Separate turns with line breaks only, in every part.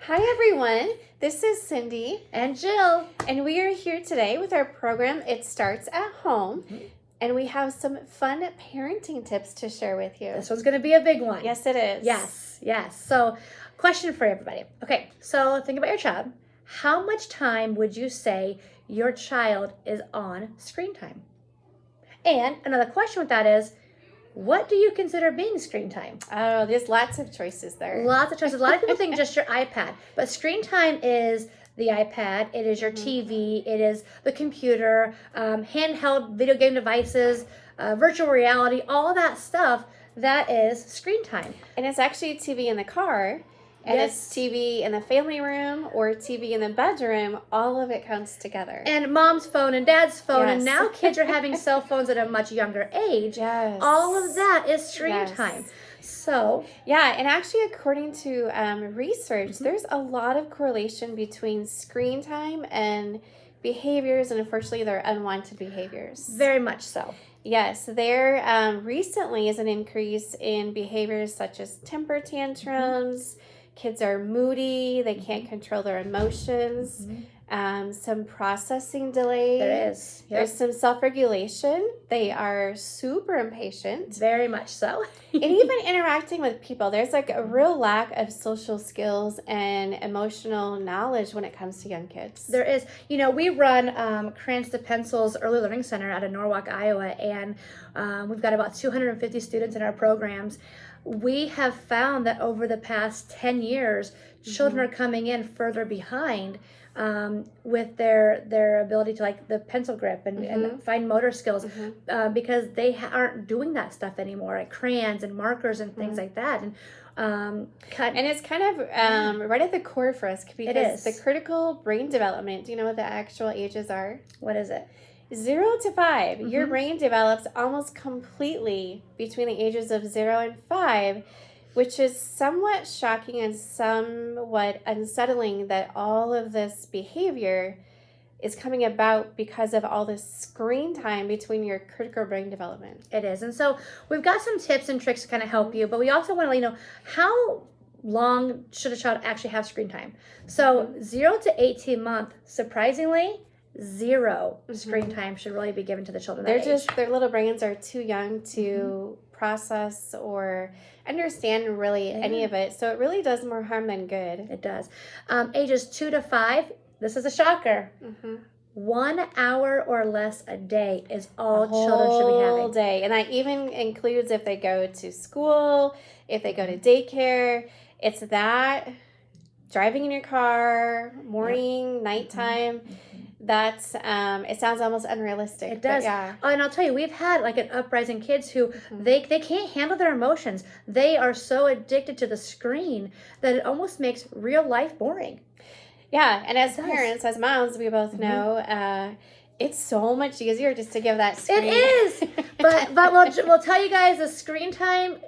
Hi, everyone. This is Cindy.
And Jill.
And we are here today with our program, It Starts at Home. And we have some fun parenting tips to share with you.
This one's going to be a big one.
Yes, it is.
Yes. So, question for everybody. Okay, so think about your child. How much time would you say your child is on screen time? And another question with that is, what do you consider being screen time?
Oh, there's lots of choices there.
Lots of choices. A lot of people think just your iPad. But screen time is the iPad, it is your TV, it is the computer, handheld video game devices, virtual reality, all that stuff, that is screen time.
And it's actually TV in the car, and it's TV in the family room or TV in the bedroom. All of it counts together.
And mom's phone and dad's phone, and now kids are having cell phones at a much younger age.
Yes.
All of that is screen time. So,
yeah, and actually, according to research, there's a lot of correlation between screen time and behaviors, and unfortunately, their unwanted behaviors.
Very much so.
Yes, there recently is an increase in behaviors such as temper tantrums. Kids are moody. They can't control their emotions. Some processing delay.
There is. Yep.
There's some self-regulation. They are super impatient.
Very much so.
And even interacting with people. There's like a real lack of social skills and emotional knowledge when it comes to young kids.
There is. You know, we run Crayons to Pencils Early Learning Center out of Norwalk, Iowa, and we've got about 250 students in our programs. We have found that over the past 10 years, children are coming in further behind with their ability to like the pencil grip and fine motor skills because they aren't doing that stuff anymore, like crayons and markers and things like that. And
and it's kind of right at the core for us because the critical brain development, do you know what the actual ages are?
What is it?
0 to 5. Your brain develops almost completely between the ages of 0 and 5, which is somewhat shocking and somewhat unsettling that all of this behavior is coming about because of all this screen time between your critical brain development.
It is. And so we've got some tips and tricks to kind of help you, but we also want to let you know how long should a child actually have screen time. So 0 to 18 months, surprisingly, 0 screen time should really be given to the children.
Their little brains are too young to process or understand really any of it. So it really does more harm than good.
It does. Ages 2 to 5, this is a shocker. 1 hour or less a day is all children should be having.
Whole day. And that even includes if they go to school, if they go to daycare. It's that, driving in your car, morning, nighttime. That's it sounds almost unrealistic.
It does.
Yeah.
And I'll tell you, we've had like an uprising kids who they can't handle their emotions. They are so addicted to the screen that it almost makes real life boring.
Yeah, and as parents, as moms, we both know it's so much easier just to give that screen.
It is, but we'll tell you guys the screen time.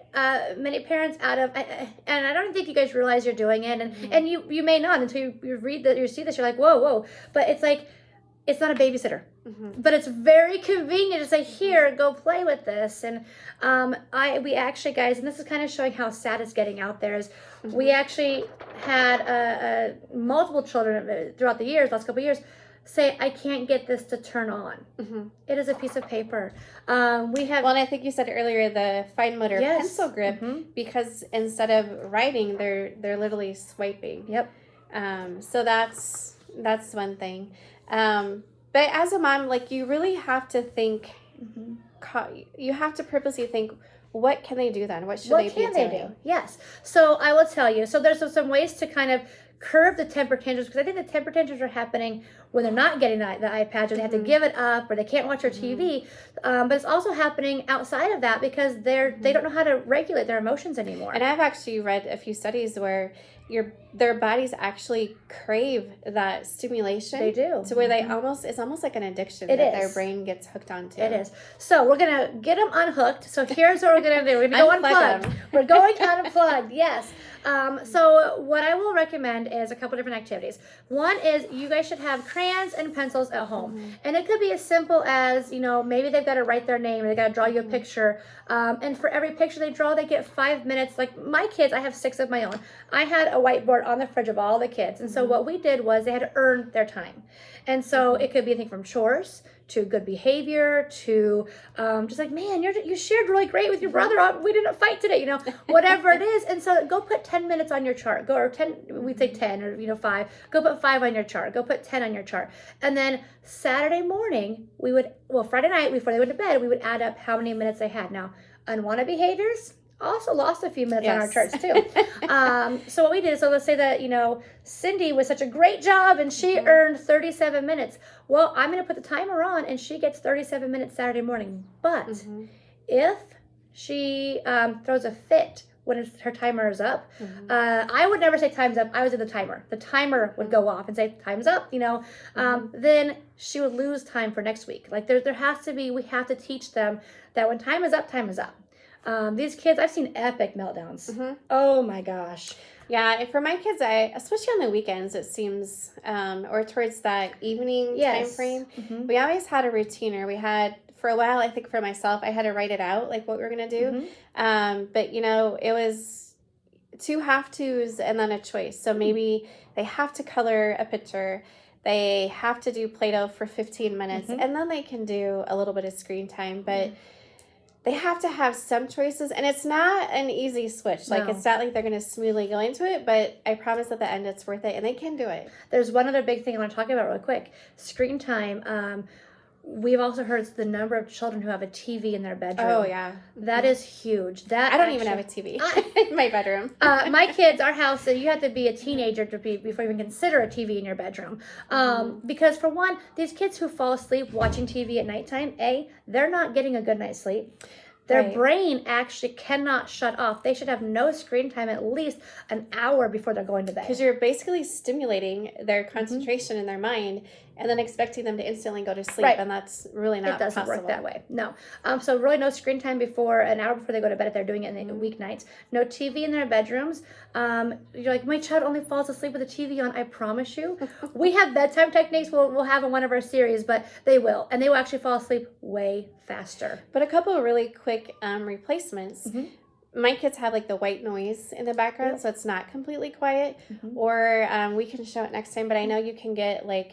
Many parents out of, and I don't think you guys realize you're doing it, and you may not until you see this. You're like, whoa, but it's like. It's not a babysitter, but it's very convenient to say, here, go play with this. And we actually, guys, and this is kind of showing how sad it's getting out there, is we actually had multiple children throughout the years, last couple of years, say, I can't get this to turn on. It is a piece of paper. We have.
Well, and I think you said earlier the fine motor pencil grip, because instead of writing, they're literally swiping.
Yep.
So that's one thing. But as a mom, like, you really have to think, you have to purposely think, what can they do then? What should they be doing?
Yes. So I will tell you. So there's some ways to kind of curb the temper tantrums, because I think the temper tantrums are happening when they're not getting the iPad, or they have to give it up, or they can't watch their TV. But it's also happening outside of that because they don't know how to regulate their emotions anymore.
And I've actually read a few studies where their bodies actually crave that stimulation.
They do.
To where it's almost like an addiction their brain gets hooked onto.
It is. So we're going to get them unhooked. So here's what we're going to do. We're going to go unplugged. We're going unplugged, yes. So what I will recommend is a couple different activities. One is you guys should have crayons and pencils at home. And it could be as simple as, maybe they've got to write their name and they got to draw you a picture. And for every picture they draw, they get 5 minutes. Like my kids, I have 6 of my own. I had a whiteboard on the fridge of all the kids. And so what we did was they had to earn their time. And so it could be anything from chores to good behavior to just like, man, you shared really great with your brother. We didn't fight today, whatever it is. And so go put 10 minutes on your chart. Or 10, we'd say 10 or 5. Go put 5 on your chart. Go put 10 on your chart. And then Saturday morning, Friday night before they went to bed, we would add up how many minutes they had. Now, unwanted behaviors, also lost a few minutes on our charts too. So what we did is, so let's say that, Cindy was such a great job and she earned 37 minutes. Well, I'm going to put the timer on and she gets 37 minutes Saturday morning. But if she throws a fit when her timer is up, I would never say time's up. I would say the timer. The timer would go off and say time's up, then she would lose time for next week. Like there has to be, we have to teach them that when time is up, time is up. These kids, I've seen epic meltdowns. Oh my gosh.
Yeah, and for my kids, especially on the weekends, it seems, or towards that evening time frame, we always had a routine, or we had, for a while, I think for myself, I had to write it out, like what we were going to do. But, it was 2 have-tos and then a choice. So maybe they have to color a picture. They have to do Play-Doh for 15 minutes, and then they can do a little bit of screen time. But they have to have some choices, and it's not an easy switch. Like, it's not like they're going to smoothly go into it, but I promise at the end it's worth it, and they can do it.
There's one other big thing I want to talk about really quick. Screen time. We've also heard the number of children who have a TV in their bedroom.
Oh, yeah.
That is huge.
I don't even have a TV in my bedroom.
My kids, our house, so you have to be a teenager before you even consider a TV in your bedroom. Because for one, these kids who fall asleep watching TV at nighttime, they're not getting a good night's sleep. Their brain actually cannot shut off. They should have no screen time at least an hour before they're going to bed.
Because you're basically stimulating their concentration in their mind and then expecting them to instantly go to sleep. And that's really not possible. It
doesn't work that way. No. So really no screen time before an hour before they go to bed if they're doing it in the weeknights. No TV in their bedrooms. You're like, my child only falls asleep with the TV on. I promise you. We have bedtime techniques we'll have in one of our series, but they will. And they will actually fall asleep way faster.
But a couple of really quick replacements. My kids have like the white noise in the background, so it's not completely quiet. Or we can show it next time, but I know you can get like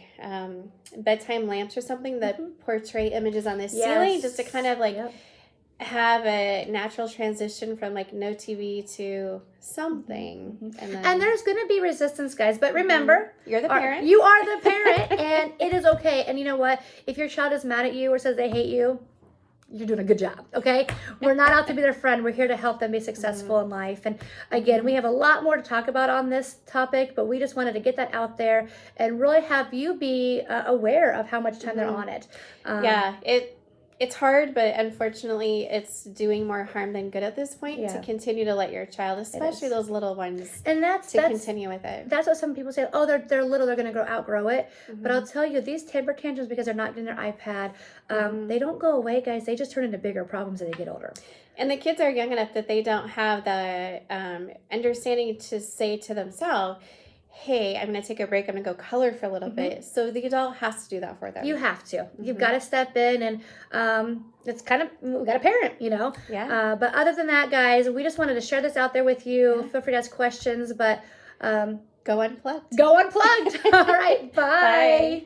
bedtime lamps or something that portray images on the ceiling just to kind of like have a natural transition from like no TV to something.
And there's going to be resistance, guys, but remember,
you're the parent.
You are the parent, and it is okay. And you know what? If your child is mad at you or says they hate you, you're doing a good job, okay? We're not out to be their friend. We're here to help them be successful in life. And again, we have a lot more to talk about on this topic, but we just wanted to get that out there and really have you be aware of how much time they're on it.
It's hard, but unfortunately, it's doing more harm than good at this point to continue to let your child, especially those little ones,
and that's
continue with it.
That's what some people say. Oh, they're little, they're going to outgrow it. But I'll tell you, these temper tantrums, because they're not getting their iPad, they don't go away, guys. They just turn into bigger problems as they get older.
And the kids are young enough that they don't have the understanding to say to themselves, hey, I'm going to take a break. I'm going to go color for a little bit. So the adult has to do that for them.
You have to. You've got to step in, and it's kind of, we got a parent,
Yeah.
But other than that, guys, we just wanted to share this out there with you. Feel free to ask questions, but
go unplugged.
Go unplugged. All right. Bye.
Bye.